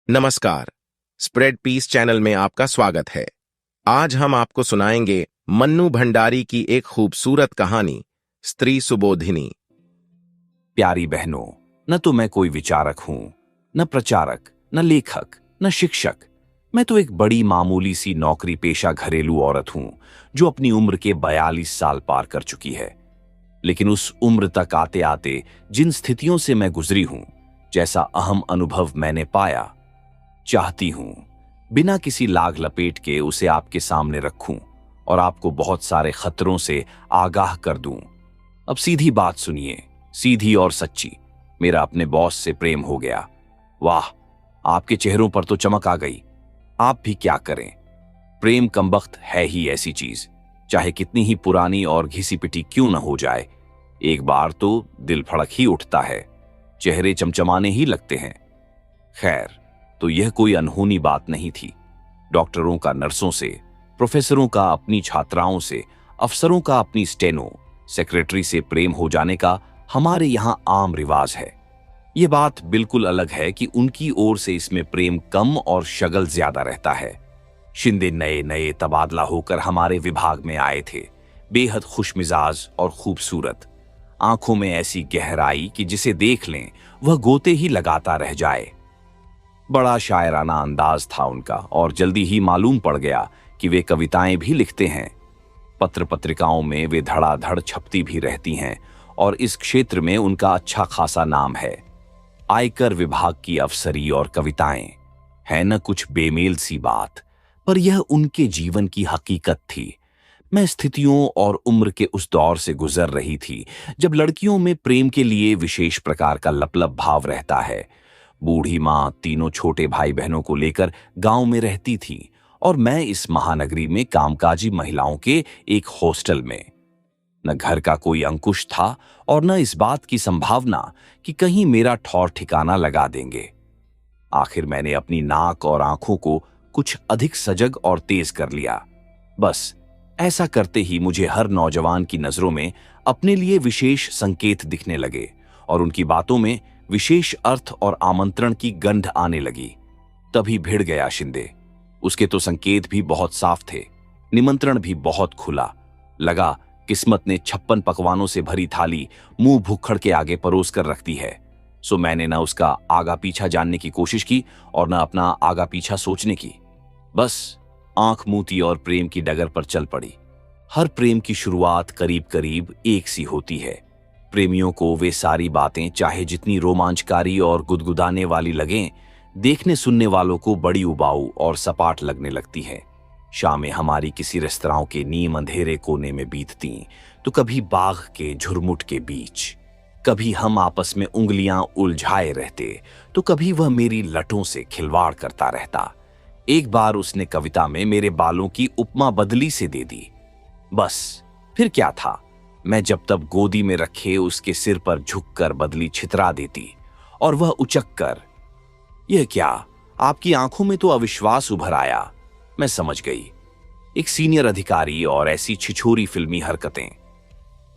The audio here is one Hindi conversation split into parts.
नमस्कार। स्प्रेड पीस चैनल में आपका स्वागत है। आज हम आपको सुनाएंगे मन्नू भंडारी की एक खूबसूरत कहानी, स्त्री सुबोधिनी। प्यारी बहनों, न तो मैं कोई विचारक हूं, न प्रचारक, न लेखक, न शिक्षक। मैं तो एक बड़ी मामूली सी नौकरी पेशा घरेलू औरत हूं जो अपनी उम्र के 42 साल पार कर चुकी है। लेकिन उस उम्र तक आते आते जिन स्थितियों से मैं गुजरी हूं, जैसा अहम अनुभव मैंने पाया, चाहती हूं बिना किसी लाग लपेट के उसे आपके सामने रखूं और आपको बहुत सारे खतरों से आगाह कर दूं। अब सीधी बात सुनिए, सीधी और सच्ची। मेरा अपने बॉस से प्रेम हो गया। वाह, आपके चेहरों पर तो चमक आ गई। आप भी क्या करें, प्रेम कमबख्त है ही ऐसी चीज, चाहे कितनी ही पुरानी और घिसी पिटी क्यों न हो जाए, एक बार तो दिल फड़क ही उठता है, चेहरे चमचमाने ही लगते हैं। खैर, तो यह कोई अनहोनी बात नहीं थी। डॉक्टरों का नर्सों से, प्रोफेसरों का अपनी छात्राओं से, अफसरों का अपनी स्टेनो सेक्रेटरी से प्रेम हो जाने का हमारे यहां आम रिवाज है। यह बात बिल्कुल अलग है कि उनकी ओर से इसमें प्रेम कम और शगल ज्यादा रहता है। शिंदे नए नए तबादला होकर हमारे विभाग में आए थे, बेहद खुशमिजाज और खूबसूरत, आंखों में ऐसी गहराई कि जिसे देख लें वह गोते ही लगाता रह जाए। बड़ा शायराना अंदाज था उनका और जल्दी ही मालूम पड़ गया कि वे कविताएं भी लिखते हैं। पत्र पत्रिकाओं में वे धड़ाधड़ छपती भी रहती हैं और इस क्षेत्र में उनका अच्छा खासा नाम है। आयकर विभाग की अफसरी और कविताएं है न कुछ बेमेल सी बात, पर यह उनके जीवन की हकीकत थी। मैं स्थितियों और उम्र के उस दौर से गुजर रही थी जब लड़कियों में प्रेम के लिए विशेष प्रकार का लपलप भाव रहता है। बूढ़ी मां तीनों छोटे भाई बहनों को लेकर गांव में रहती थी और मैं इस महानगरी में कामकाजी महिलाओं के एक हॉस्टल में। न घर का कोई अंकुश था और न इस बात की संभावना कि कहीं मेरा ठौर ठिकाना लगा देंगे। आखिर मैंने अपनी नाक और आंखों को कुछ अधिक सजग और तेज कर लिया। बस ऐसा करते ही मुझे हर नौजवान की नजरों में अपने लिए विशेष संकेत दिखने लगे और उनकी बातों में विशेष अर्थ और आमंत्रण की गंध आने लगी। तभी भिड़ गया शिंदे। उसके तो संकेत भी बहुत साफ थे, निमंत्रण भी बहुत खुला। लगा किस्मत ने 56 पकवानों से भरी थाली मुंह भुक्खड़ के आगे परोस कर रख दी है। सो मैंने न उसका आगा पीछा जानने की कोशिश की और न अपना आगा पीछा सोचने की। बस आंख मूती और प्रेम की डगर पर चल पड़ी। हर प्रेम की शुरुआत करीब करीब एक सी होती है। प्रेमियों को वे सारी बातें चाहे जितनी रोमांचकारी और गुदगुदाने वाली लगें, देखने सुनने वालों को बड़ी उबाऊ और सपाट लगने लगती हैं। शामें हमारी किसी रेस्तरां के नीम अंधेरे कोने में बीतती तो कभी बाग के झुरमुट के बीच, कभी हम आपस में उंगलियां उलझाए रहते तो कभी वह मेरी लटों से खिलवाड़ करता रहता। एक बार उसने कविता में मेरे बालों की उपमा बदली से दे दी। बस फिर क्या था, मैं जब तब गोदी में रखे उसके सिर पर झुककर बदली छितरा देती और वह उचक कर, यह क्या, आपकी आंखों में तो अविश्वास उभर आया। मैं समझ गई, एक सीनियर अधिकारी और ऐसी छिछोरी फिल्मी हरकतें।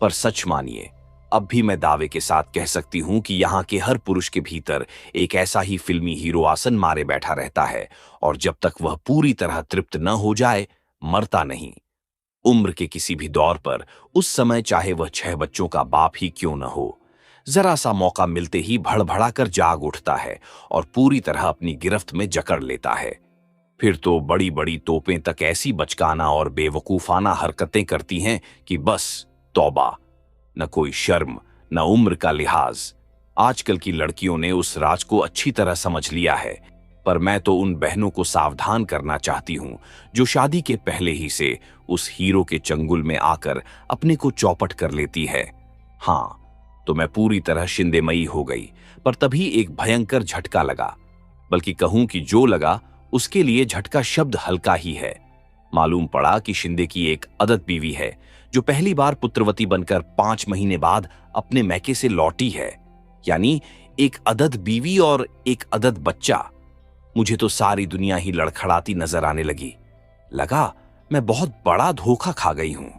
पर सच मानिए, अब भी मैं दावे के साथ कह सकती हूं कि यहां के हर पुरुष के भीतर एक ऐसा ही फिल्मी हीरो आसन मारे बैठा रहता है और जब तक वह पूरी तरह तृप्त न हो जाए, मरता नहीं। उम्र के किसी भी दौर पर, उस समय चाहे वह 6 बच्चों का बाप ही क्यों न हो, जरा सा मौका मिलते ही भड़भड़ा कर जाग उठता है और पूरी तरह अपनी गिरफ्त में जकड़ लेता है। फिर तो बड़ी बड़ी तोपें तक ऐसी बचकाना और बेवकूफाना हरकतें करती हैं कि बस तौबा। न कोई शर्म, न उम्र का लिहाज। आजकल की लड़कियों ने उस राज को अच्छी तरह समझ लिया है, पर मैं तो उन बहनों को सावधान करना चाहती हूं जो शादी के पहले ही से उस हीरो के चंगुल में आकर अपने को चौपट कर लेती है। हां, तो मैं पूरी तरह शिंदेमयी हो गई, पर तभी एक भयंकर झटका लगा। बल्कि कहूं कि जो लगा उसके लिए झटका शब्द हल्का ही है। मालूम पड़ा कि शिंदे की एक अदद बीवी है जो पहली बार पुत्रवती बनकर 5 महीने बाद अपने मैके से लौटी है। यानी एक अदद बीवी और एक अदद बच्चा। मुझे तो सारी दुनिया ही लड़खड़ाती नजर आने लगी। लगा मैं बहुत बड़ा धोखा खा गई हूं।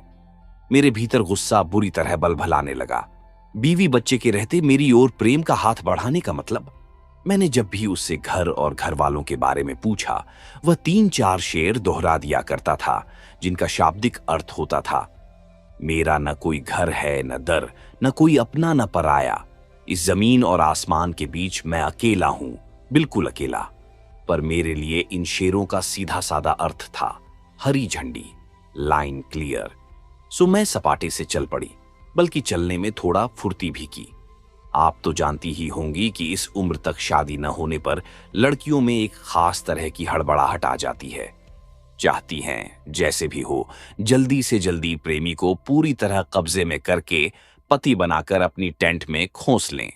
मेरे भीतर गुस्सा बुरी तरह बलबलाने लगा। बीवी बच्चे के रहते मेरी ओर प्रेम का हाथ बढ़ाने का मतलब। मैंने जब भी उससे घर और घर वालों के बारे में पूछा, वह 3-4 शेर दोहरा दिया करता था, जिनका शाब्दिक अर्थ होता था, मेरा न कोई घर है, न दर, न कोई अपना न पराया। इस जमीन और आसमान के बीच मैं अकेला हूं, बिल्कुल अकेला। पर मेरे लिए इन शेरों का सीधा साधा अर्थ था हरी झंडी, लाइन क्लियर। सो मैं सपाटे से चल पड़ी, बल्कि चलने में थोड़ा फुर्ती भी की। आप तो जानती ही होंगी कि इस उम्र तक शादी न होने पर लड़कियों में एक खास तरह की हड़बड़ाहट आ जाती है। चाहती हैं जैसे भी हो जल्दी से जल्दी प्रेमी को पूरी तरह कब्जे में करके पति बनाकर अपनी टेंट में खोस लें।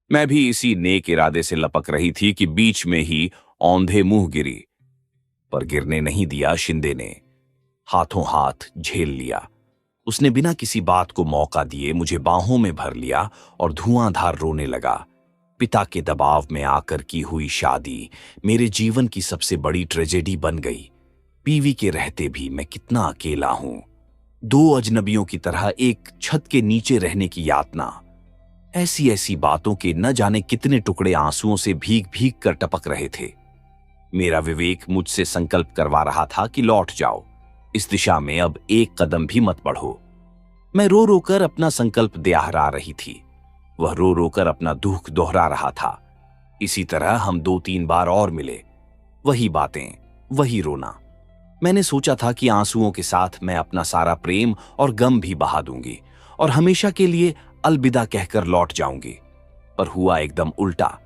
मैं भी इसी नेक इरादे से लपक रही थी कि बीच में ही औंधे मुंह गिरी। पर गिरने नहीं दिया शिंदे ने, हाथों हाथ झेल लिया। उसने बिना किसी बात को मौका दिए मुझे बाहों में भर लिया और धुआंधार रोने लगा। पिता के दबाव में आकर की हुई शादी मेरे जीवन की सबसे बड़ी ट्रेजेडी बन गई। बीवी के रहते भी मैं कितना अकेला हूं, दो अजनबियों की तरह एक छत के नीचे रहने की यातना। ऐसी ऐसी बातों के न जाने कितने टुकड़े आंसुओं से भीग भीग कर टपक रहे थे। मेरा विवेक मुझसे संकल्प करवा रहा था कि लौट जाओ, इस दिशा में अब एक कदम भी मत बढ़ो। मैं रो रो कर अपना संकल्प दोहरा रही थी, वह रो रो कर अपना दुख दोहरा रहा था। इसी तरह हम 2-3 बार और मिले, वही बातें, वही रोना। मैंने सोचा था कि आंसुओं के साथ मैं अपना सारा प्रेम और गम भी बहा दूंगी और हमेशा के लिए अलविदा कहकर लौट जाऊंगी। पर हुआ एकदम उल्टा।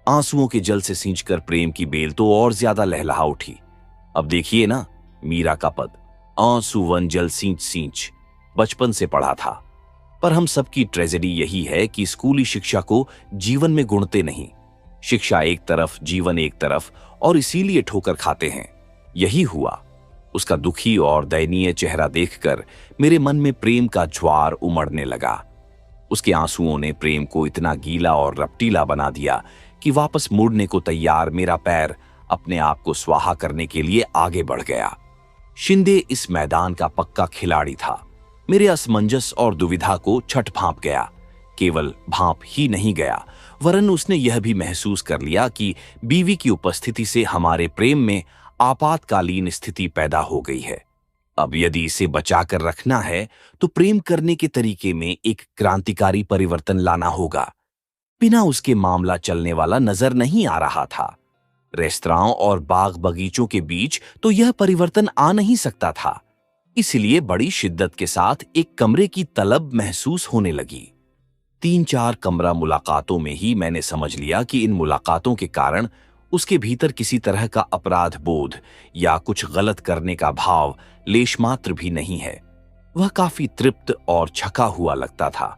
आंसुओं के जल से सींचकर प्रेम की बेल तो और ज्यादा लहलहा उठी। अब देखिए ना, मीरा का पद, आंसू वन जल सींच सींच, बचपन से पढ़ा था। पर हम सबकी ट्रेजेडी यही है कि स्कूली शिक्षा को जीवन में गुणते नहीं। शिक्षा एक तरफ, जीवन एक तरफ, और इसीलिए ठोकर खाते हैं। यही हुआ। उसका दुखी और दयनीय चेहरा देखकर मेरे मन में प्रेम का ज्वार उमड़ने लगा। उसके आंसुओं ने प्रेम को इतना गीला और रपटीला बना दिया कि वापस मुड़ने को तैयार मेरा पैर अपने आप को स्वाहा करने के लिए आगे बढ़ गया। शिंदे इस मैदान का पक्का खिलाड़ी था। मेरे असमंजस और दुविधा को छठ भांप गया। केवल भांप ही नहीं गया, वरन उसने यह भी महसूस कर लिया कि बीवी की उपस्थिति से हमारे प्रेम में आपातकालीन स्थिति पैदा हो गई है। अब यदि इसे बचाकर रखना है तो प्रेम करने के तरीके में एक क्रांतिकारी परिवर्तन लाना होगा। बिना उसके मामला चलने वाला नजर नहीं आ रहा था। रेस्तरां और बाग बगीचों के बीच तो यह परिवर्तन आ नहीं सकता था। इसलिए बड़ी शिद्दत के साथ एक कमरे की तलब महसूस होने लगी। 3-4 कमरा मुलाकातों में ही मैंने समझ लिया कि इन मुलाकातों के कारण उसके भीतर किसी तरह का अपराध बोध या कुछ गलत करने का भाव लेशमात्र भी नहीं है। वह काफी तृप्त और छका हुआ लगता था।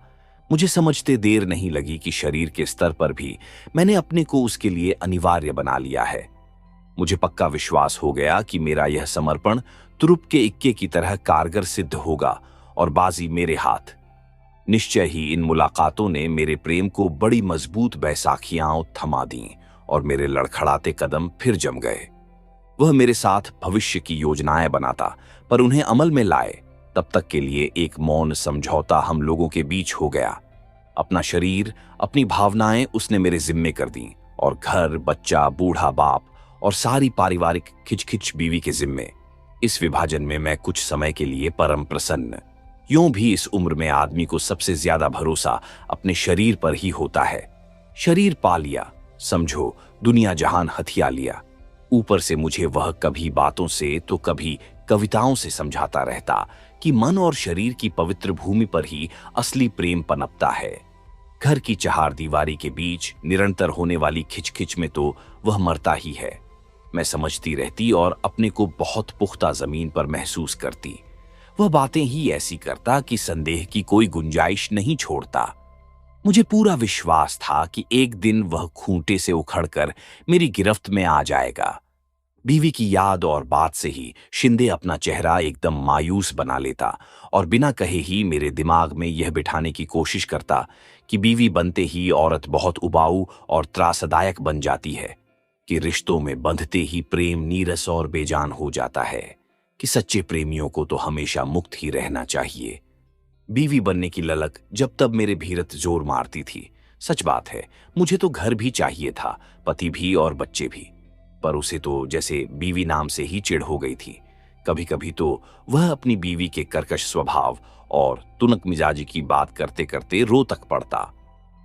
मुझे समझते देर नहीं लगी कि शरीर के स्तर पर भी मैंने अपने को उसके लिए अनिवार्य बना लिया है। मुझे पक्का विश्वास हो गया कि मेरा यह समर्पण तुरुप के इक्के की तरह कारगर सिद्ध होगा और बाजी मेरे हाथ। निश्चय ही इन मुलाकातों ने मेरे प्रेम को बड़ी मजबूत बैसाखियां थमा दी और मेरे लड़खड़ाते कदम फिर जम गए। वह मेरे साथ भविष्य की योजनाएं बनाता, पर उन्हें अमल में लाए तब तक के लिए एक मौन समझौता हम लोगों के बीच हो गया। अपना शरीर, अपनी भावनाएं उसने मेरे जिम्मे कर दी और घर, बच्चा, बूढ़ा बाप और सारी पारिवारिक खिचखिच बीवी के जिम्मे। इस विभाजन में मैं कुछ समय के लिए परम प्रसन्न। यूं भी इस उम्र में आदमी को सबसे ज्यादा भरोसा अपने शरीर पर ही होता है। शरीर पा लिया, समझो दुनिया जहान हथिया लिया। ऊपर से मुझे वह कभी बातों से तो कभी कविताओं से समझाता रहता कि मन और शरीर की पवित्र भूमि पर ही असली प्रेम पनपता है। घर की चहारदीवारी के बीच निरंतर होने वाली खिचखिच में तो वह मरता ही है। मैं समझती रहती और अपने को बहुत पुख्ता जमीन पर महसूस करती। वह बातें ही ऐसी करता कि संदेह की कोई गुंजाइश नहीं छोड़ता। मुझे पूरा विश्वास था कि एक दिन वह खूंटे से उखड़कर मेरी गिरफ्त में आ जाएगा। बीवी की याद और बात से ही शिंदे अपना चेहरा एकदम मायूस बना लेता और बिना कहे ही मेरे दिमाग में यह बिठाने की कोशिश करता कि बीवी बनते ही औरत बहुत उबाऊ और त्रासदायक बन जाती है, कि रिश्तों में बंधते ही प्रेम नीरस और बेजान हो जाता है, कि सच्चे प्रेमियों को तो हमेशा मुक्त ही रहना चाहिए। बीवी बनने की ललक जब तब मेरे भीरत जोर मारती थी। सच बात है, मुझे तो घर भी चाहिए था, पति भी और बच्चे भी। पर उसे तो जैसे बीवी नाम से ही चिढ़ हो गई थी। कभी कभी तो वह अपनी बीवी के कर्कश स्वभाव और तुनक मिजाजी की बात करते करते रो तक पड़ता।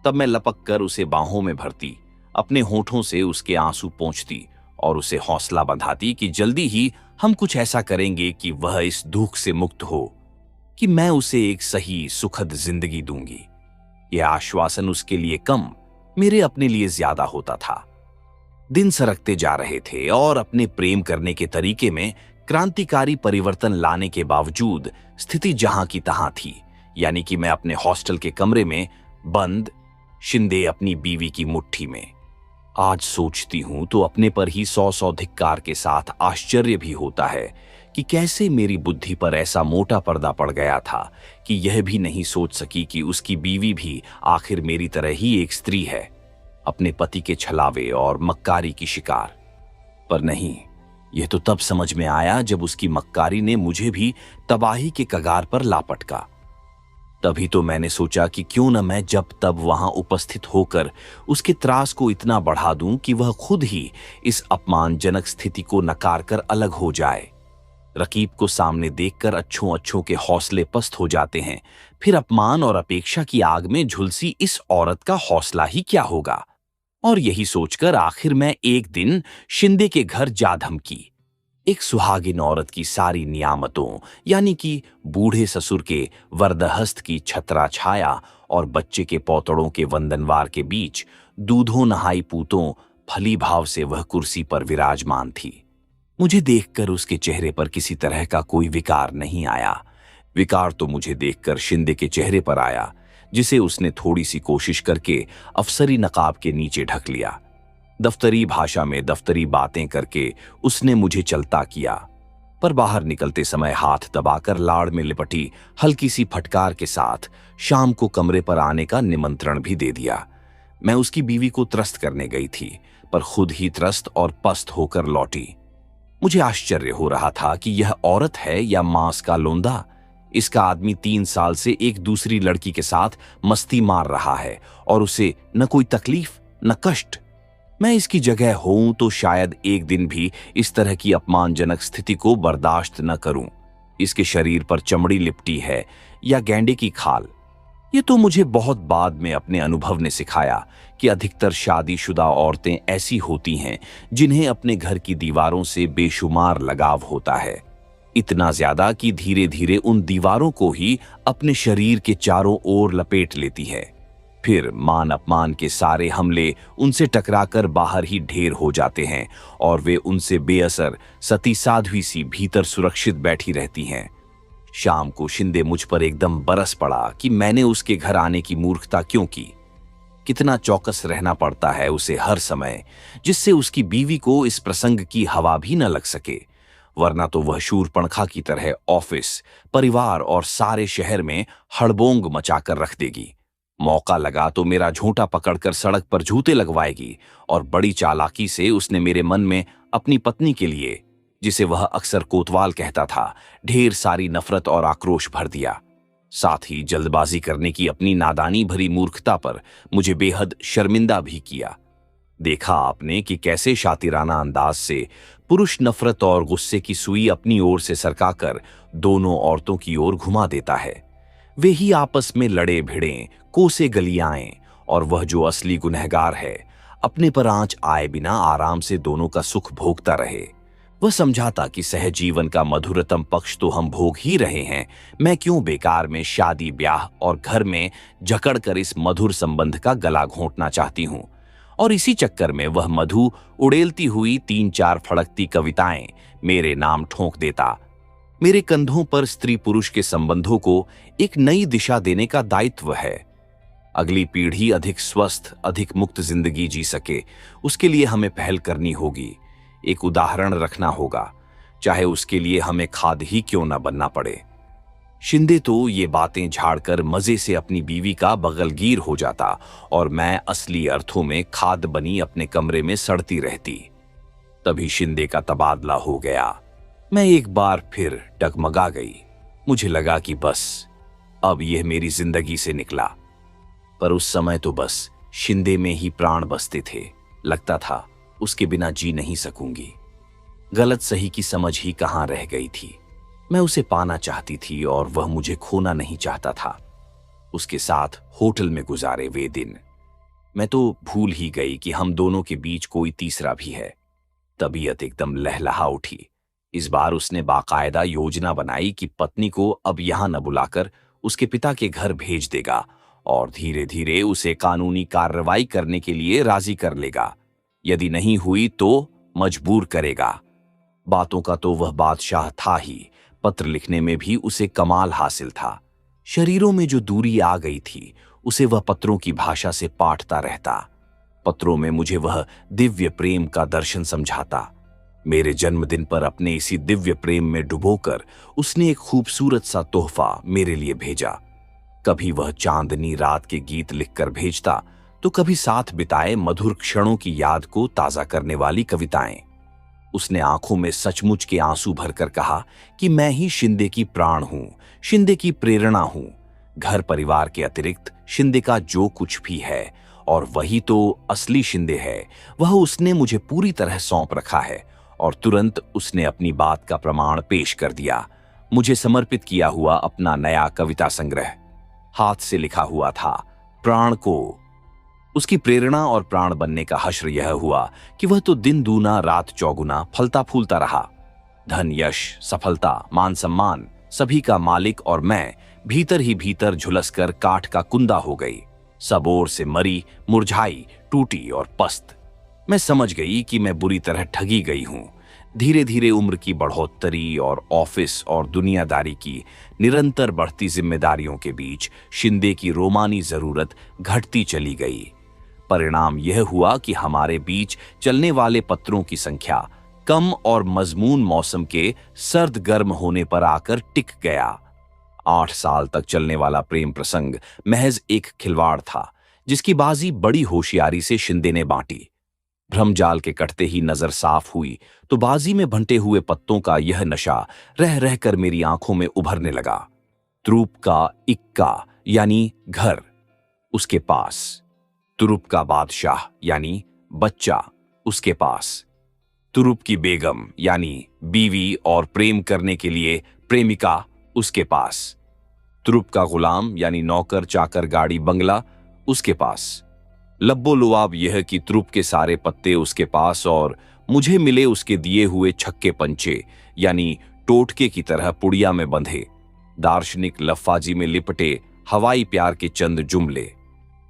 तब मैं लपक कर उसे बाहों में भरती, अपने होठों से उसके आंसू पोंछती और उसे हौसला बंधाती कि जल्दी ही हम कुछ ऐसा करेंगे कि वह इस दुख से मुक्त हो, कि मैं उसे एक सही सुखद जिंदगी दूंगी। यह आश्वासन उसके लिए कम, मेरे अपने लिए ज्यादा होता था। दिन सरकते जा रहे थे और अपने प्रेम करने के तरीके में क्रांतिकारी परिवर्तन लाने के बावजूद स्थिति जहां की तहां थी। यानी कि मैं अपने हॉस्टल के कमरे में बंद, शिंदे अपनी बीवी की मुट्ठी में। आज सोचती हूं तो अपने पर ही सौ सौ धिक्कार के साथ आश्चर्य भी होता है कि कैसे मेरी बुद्धि पर ऐसा मोटा पर्दा पड़ गया था कि यह भी नहीं सोच सकी कि उसकी बीवी भी आखिर मेरी तरह ही एक स्त्री है, अपने पति के छलावे और मक्कारी की शिकार। पर नहीं, यह तो तब समझ में आया जब उसकी मक्कारी ने मुझे भी तबाही के कगार पर लापटका। तभी तो मैंने सोचा कि क्यों न मैं जब तब वहां उपस्थित होकर उसके त्रास को इतना बढ़ा दूं कि वह खुद ही इस अपमानजनक स्थिति को नकार कर अलग हो जाए। रकीब को सामने देखकर अच्छों अच्छों के हौसले पस्त हो जाते हैं, फिर अपमान और अपेक्षा की आग में झुलसी इस औरत का हौसला ही क्या होगा। और यही सोचकर आखिर मैं एक दिन शिंदे के घर जा धमकी। एक सुहागिन औरत की सारी नियामतों, यानी कि बूढ़े ससुर के वरदहस्त की छत्रा छाया और बच्चे के पौतड़ों के वंदनवार के बीच दूधों नहाई पूतों फली भाव से वह कुर्सी पर विराजमान थी। मुझे देखकर उसके चेहरे पर किसी तरह का कोई विकार नहीं आया। विकार तो मुझे देखकर शिंदे के चेहरे पर आया, जिसे उसने थोड़ी सी कोशिश करके अफसरी नकाब के नीचे ढक लिया। दफ्तरी भाषा में दफ्तरी बातें करके उसने मुझे चलता किया, पर बाहर निकलते समय हाथ दबाकर लाड़ में लिपटी हल्की सी फटकार के साथ शाम को कमरे पर आने का निमंत्रण भी दे दिया। मैं उसकी बीवी को त्रस्त करने गई थी, पर खुद ही त्रस्त और पस्त होकर लौटी। मुझे आश्चर्य हो रहा था कि यह औरत है या मांस का लोंदा। इसका आदमी 3 साल से एक दूसरी लड़की के साथ मस्ती मार रहा है और उसे न कोई तकलीफ न कष्ट। मैं इसकी जगह होऊं तो शायद एक दिन भी इस तरह की अपमानजनक स्थिति को बर्दाश्त न करूं। इसके शरीर पर चमड़ी लिपटी है या गैंडे की खाल, ये तो मुझे बहुत बाद में अपने अनुभव ने सिखाया कि अधिकतर शादीशुदा औरतें ऐसी होती हैं जिन्हें अपने घर की दीवारों से बेशुमार लगाव होता है। इतना ज्यादा कि धीरे धीरे उन दीवारों को ही अपने शरीर के चारों ओर लपेट लेती है। फिर मान अपमान के सारे हमले उनसे टकराकर बाहर ही ढेर हो जाते हैं और वे उनसे बेअसर सती साध्वी सी भीतर सुरक्षित बैठी रहती हैं। शाम को शिंदे मुझ पर एकदम बरस पड़ा कि मैंने उसके घर आने की मूर्खता क्यों की। कितना चौकस रहना पड़ता है उसे हर समय, जिससे उसकी बीवी को इस प्रसंग की हवा भी न लग सके, वरना तो वह शूरपणखा की तरह ऑफिस, परिवार और सारे शहर में हड़बोंग मचाकर रख देगी। मौका लगा तो मेरा झूंटा पकड़कर सड़क पर जूते लगवाएगी और बड़ी चालाकी से उसने मेरे मन में अपनी पत्नी के लिए, जिसे वह अक्सर कोतवाल कहता था, ढेर सारी नफरत और आक्रोश भर दिया। साथ ही जल्दबाजी करने की अपनी नादानी भरी मूर्खता पर मुझे बेहद शर्मिंदा भी किया। देखा आपने कि कैसे शातिराना अंदाज से पुरुष नफरत और गुस्से की सुई अपनी ओर से सरकाकर दोनों औरतं की ओर घुमा देता है। वे ही आपस में लड़े भिड़ें, कोसे गलियाएं, और वह जो असली गुनहगार है अपने पर आंच आए बिना आराम से दोनों का सुख भोगता रहे। वह समझाता कि सहजीवन का मधुरतम पक्ष तो हम भोग ही रहे हैं, मैं क्यों बेकार में शादी ब्याह और घर में जकड़कर इस मधुर संबंध का गला घोंटना चाहती हूं। और इसी चक्कर में वह मधु उड़ेलती हुई 3-4 फड़कती कविताएं मेरे नाम ठोंक देता। मेरे कंधों पर स्त्री पुरुष के संबंधों को एक नई दिशा देने का दायित्व है। अगली पीढ़ी अधिक स्वस्थ, अधिक मुक्त जिंदगी जी सके, उसके लिए हमें पहल करनी होगी, एक उदाहरण रखना होगा, चाहे उसके लिए हमें खाद ही क्यों न बनना पड़े। शिंदे तो ये बातें झाड़कर मजे से अपनी बीवी का बगलगीर हो जाता और मैं असली अर्थों में खाद बनी अपने कमरे में सड़ती रहती। तभी शिंदे का तबादला हो गया। मैं एक बार फिर डगमगा गई। मुझे लगा कि बस अब यह मेरी जिंदगी से निकला, पर उस समय तो बस शिंदे में ही प्राण बसते थे। लगता था उसके बिना जी नहीं सकूंगी। गलत सही की समझ ही कहाँ रह गई थी। मैं उसे पाना चाहती थी और वह मुझे खोना नहीं चाहता था। उसके साथ होटल में गुजारे वे दिन। मैं तो भूल ही गई कि हम दोनों के बीच कोई तीसरा भी है। तबीयत एकदम लहलहा उठी। इस बार उसने बाकायदा योजना बनाई कि पत्नी को अब यहां न बुलाकर उसके पिता के घर भेज देगा और धीरे धीरे उसे कानूनी कार्रवाई करने के लिए राजी कर लेगा। यदि नहीं हुई तो मजबूर करेगा। बातों का तो वह बादशाह था ही, पत्र लिखने में भी उसे कमाल हासिल था। शरीरों में जो दूरी आ गई थी उसे वह पत्रों की भाषा से पाटता रहता। पत्रों में मुझे वह दिव्य प्रेम का दर्शन समझाता। मेरे जन्मदिन पर अपने इसी दिव्य प्रेम में डुबोकर उसने एक खूबसूरत सा तोहफा मेरे लिए भेजा। कभी वह चांदनी रात के गीत लिखकर भेजता तो कभी साथ बिताए मधुर क्षणों की याद को ताजा करने वाली कविताएं। उसने आंखों में सचमुच के आंसू भरकर कहा कि मैं ही शिंदे की प्राण हूं, शिंदे की प्रेरणा हूं। घर परिवार के अतिरिक्त शिंदे का जो कुछ भी है, और वही तो असली शिंदे है, वह उसने मुझे पूरी तरह सौंप रखा है। और तुरंत उसने अपनी बात का प्रमाण पेश कर दिया। मुझे समर्पित किया हुआ अपना नया कविता संग्रह। हाथ से लिखा हुआ था, प्राण को। उसकी प्रेरणा और प्राण बनने का हश्र यह हुआ कि वह तो दिन दूना रात चौगुना फलता फूलता रहा। धन, यश, सफलता, मान सम्मान सभी का मालिक, और मैं भीतर ही भीतर झुलसकर काठ का कुंदा हो गई। सब ओर से मरी, मुरझाई, टूटी और पस्त। मैं समझ गई कि मैं बुरी तरह ठगी गई हूं। धीरे धीरे उम्र की बढ़ोत्तरी और ऑफिस और दुनियादारी की निरंतर बढ़ती जिम्मेदारियों के बीच शिंदे की रोमानी जरूरत घटती चली गई। परिणाम यह हुआ कि हमारे बीच चलने वाले पत्रों की संख्या कम और मजमून मौसम के सर्द गर्म होने पर आकर टिक गया। 8 साल तक चलने वाला प्रेम प्रसंग महज एक खिलवाड़ था, जिसकी बाजी बड़ी होशियारी से शिंदे ने बांटी। भ्रमजाल के कटते ही नजर साफ हुई तो बाजी में बंटे हुए पत्तों का यह नशा रह रहकर मेरी आंखों में उभरने लगा। तुरुप का इक्का यानी घर उसके पास, तुरुप का बादशाह यानी बच्चा उसके पास, तुरुप की बेगम यानी बीवी और प्रेम करने के लिए प्रेमिका उसके पास, तुरुप का गुलाम यानी नौकर चाकर गाड़ी बंगला उसके पास। लब्बो लुआब यह कि तुरुप के सारे पत्ते उसके पास और मुझे मिले उसके दिए हुए छक्के पंचे यानी टोटके की तरह पुड़िया में बंधे, दार्शनिक लफ्फाजी में लिपटे हवाई प्यार के चंद जुमले।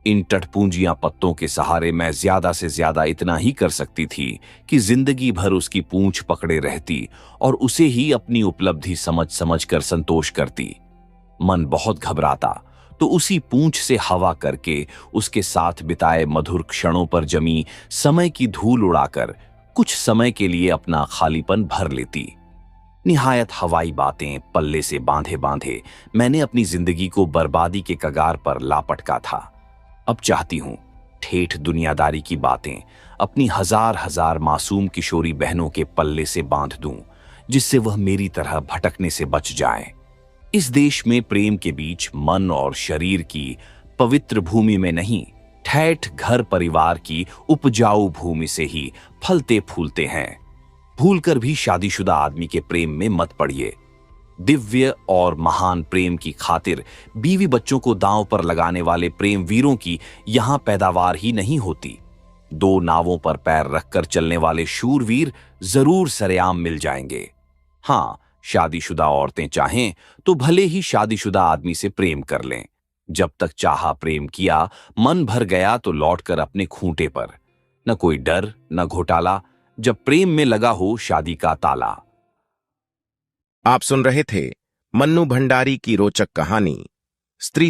इन टटपूंजियां पत्तों के सहारे मैं ज्यादा से ज्यादा इतना ही कर सकती थी कि जिंदगी भर उसकी पूंछ पकड़े रहती और उसे ही अपनी उपलब्धि समझ समझ कर संतोष करती। मन बहुत घबराता तो उसी पूंछ से हवा करके उसके साथ बिताए मधुर क्षणों पर जमी समय की धूल उड़ाकर कुछ समय के लिए अपना खालीपन भर लेती। निहायत हवाई बातें पल्ले से बांधे बांधे मैंने अपनी जिंदगी को बर्बादी के कगार पर लापटका था। अब चाहती हूं ठेठ दुनियादारी की बातें अपनी हजार हजार मासूम किशोरी बहनों के पल्ले से बांध दूं, जिससे वह मेरी तरह भटकने से बच जाएं। इस देश में प्रेम के बीच मन और शरीर की पवित्र भूमि में नहीं, ठेठ घर परिवार की उपजाऊ भूमि से ही फलते फूलते हैं। भूलकर भी शादीशुदा आदमी के प्रेम में मत पड़िए। दिव्य और महान प्रेम की खातिर बीवी बच्चों को दांव पर लगाने वाले प्रेम वीरों की यहां पैदावार ही नहीं होती। 2 नावों पर पैर रखकर चलने वाले शूरवीर जरूर सरेआम मिल जाएंगे। हां, शादीशुदा औरतें चाहें तो भले ही शादीशुदा आदमी से प्रेम कर लें। जब तक चाहा प्रेम किया, मन भर गया तो लौटकर अपने खूंटे पर। न कोई डर न घोटाला, जब प्रेम में लगा हो शादी का ताला। आप सुन रहे थे मन्नू भंडारी की रोचक कहानी स्त्री